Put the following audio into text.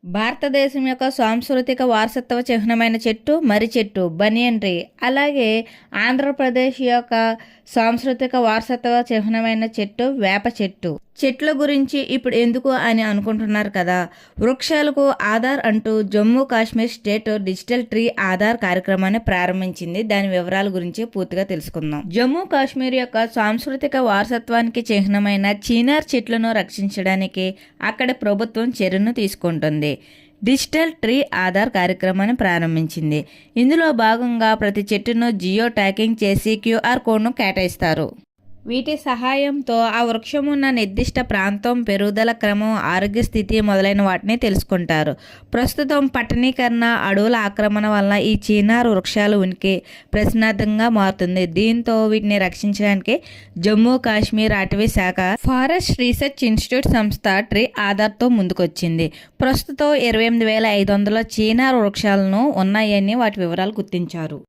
భారతదేశం యొక్క సాంస్కృతిక వారసత్వ చిహ్నమైన చెట్టు మర్రి చెట్టు, బనియన్ ట్రీ. అలాగే ఆంధ్రప్రదేశ్ యొక్క సాంస్కృతిక వారసత్వ చిహ్నమైన చెట్టు వేప చెట్టు. చెట్ల గురించి ఇప్పుడు ఎందుకు అని అనుకుంటున్నారు కదా. వృక్షాలకు ఆధార్ అంటూ Jammu Kashmir state digital tree Aadhaar కార్యక్రమాన్ని ప్రారంభించింది. దాని వివరాల గురించి పూర్తిగా తెలుసుకుందాం. జమ్మూ కాశ్మీర్ యొక్క సాంస్కృతిక వారసత్వానికి చిహ్నమైన చీనార్ చెట్లను రక్షించడానికి అక్కడ ప్రభుత్వం చర్యను తీసుకుంటుంది. డిజిటల్ ట్రీ ఆధార్ కార్యక్రమాన్ని ప్రారంభించింది. ఇందులో భాగంగా ప్రతి చెట్టును జియో ట్యాగింగ్ చేసి క్యూఆర్ కోడ్ను కేటాయిస్తారు. వీటి సహాయంతో ఆ వృక్షం ఉన్న నిర్దిష్ట ప్రాంతం, పెరుగుదల క్రమం, ఆరోగ్య స్థితి మొదలైన వాటిని తెలుసుకుంటారు. ప్రస్తుతం పట్టణీకరణ, అడవుల ఆక్రమణ వలన ఈ చీనార్ వృక్షాల ఉనికి ప్రశ్నార్థంగా మారుతుంది. దీంతో వీటిని రక్షించడానికి జమ్మూ కాశ్మీర్ అటవీ శాఖ ఫారెస్ట్ రీసెర్చ్ ఇన్స్టిట్యూట్ సంస్థ ట్రీ ఆధార్తో ముందుకొచ్చింది. ప్రస్తుతం 28,500 చీనార్ వృక్షాలను ఉన్నాయని వాటి వివరాలు గుర్తించారు.